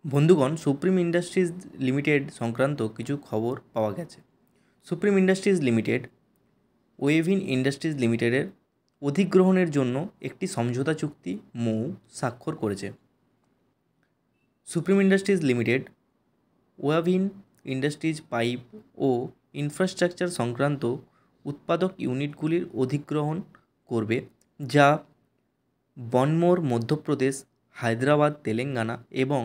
বন্ধুগণ, supreme industries limited সংক্রান্ত কিছু খবর পাওয়া গেছে। Supreme industries limited Wavin industries লিমিটেডের অধিগ্রহণের জন্য একটি সমঝোতা চুক্তি স্বাক্ষর করেছে। Supreme industries limited Wavin industries pipe ও ইনফ্রাস্ট্রাকচার সংক্রান্ত উৎপাদক ইউনিটগুলির অধিগ্রহণ করবে, যা বনমোর মধ্যপ্রদেশ, হায়দ্রাবাদ তেলেঙ্গানা এবং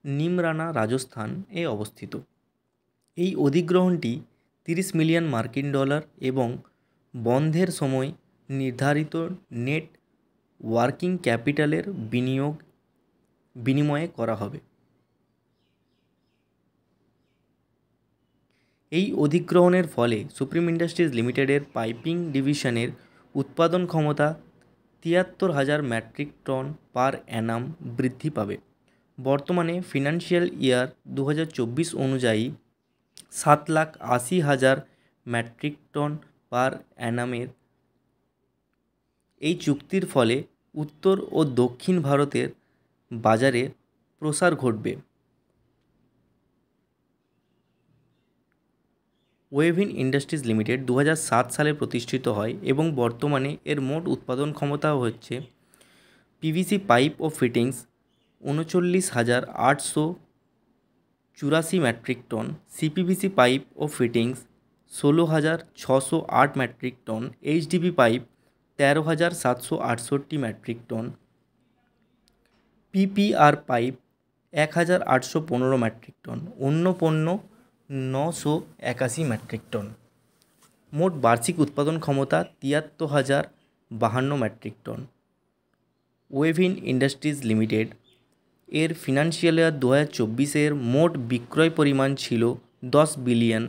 নিমরানা রাজস্থান এ অবস্থিত। এই অধিগ্রহণটি 30 মিলিয়ন মার্কিন ডলার এবং বন্ধের সময় নির্ধারিত নেট ওয়ার্কিং ক্যাপিটালের বিনিময়ে করা হবে। এই অধিগ্রহণের ফলে সুপ্রিম ইন্ডাস্ট্রিজ লিমিটেডের পাইপিং ডিভিশনের উৎপাদন ক্ষমতা 73,000 মেট্রিক টন পার অ্যানাম বৃদ্ধি পাবে। বর্তমানে ফিনান্সিয়াল ইয়ার 2024 অনুযায়ী 7,80,000 মেট্রিক টন পার অ্যানামের এই চুক্তির ফলে উত্তর ও দক্ষিণ ভারতের বাজারে প্রসার ঘটবে। ওয়েভিন ইন্ডাস্ট্রিজ লিমিটেড 2007 সালে প্রতিষ্ঠিত হয় এবং বর্তমানে এর মোট উৎপাদন ক্ষমতা হচ্ছে পিভিসি পাইপ ও fittings 39,884 metric ton, CPVC pipe ও fittings 16,608 metric ton, HDP pipe 13,768 metric ton, PPR pipe 1,815 metric ton, অন্য পণ্য 981 মেট্রিক টন। মোট বার্ষিক উৎপাদন ক্ষমতা 73,052 metric ton. Wavin industries limited এর ফিনান্সিয়াল ইয়ার 2024 মোট বিক্রয় পরিমাণ ছিল 10 billion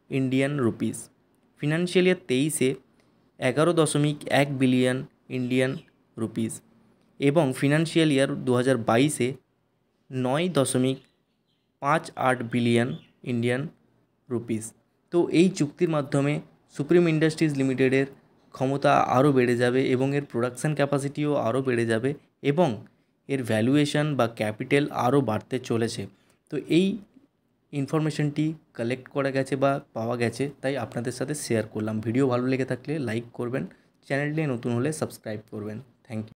Indian rupees. Financial year 23 11.1 billion Indian rupees এবং financial year 2022 9.58 billion Indian rupees. তো এই চুক্তির মাধ্যমে সুপ্রিম ইন্ডাস্ট্রিজ লিমিটেডের ক্ষমতা আরও বেড়ে যাবে এবং এর প্রোডাকশান ক্যাপাসিটিও আরও বেড়ে যাবে এবং এর ভ্যালুয়েশন বা ক্যাপিটাল আরও বাড়তে চলেছে। তো এই ইনফরমেশনটি কালেক্ট করা গেছে বা পাওয়া গেছে, তাই আপনাদের সাথে শেয়ার করলাম। ভিডিও ভালো লেগে থাকলে লাইক করবেন, চ্যানেলটি নতুন হলে সাবস্ক্রাইব করবেন। Thank you.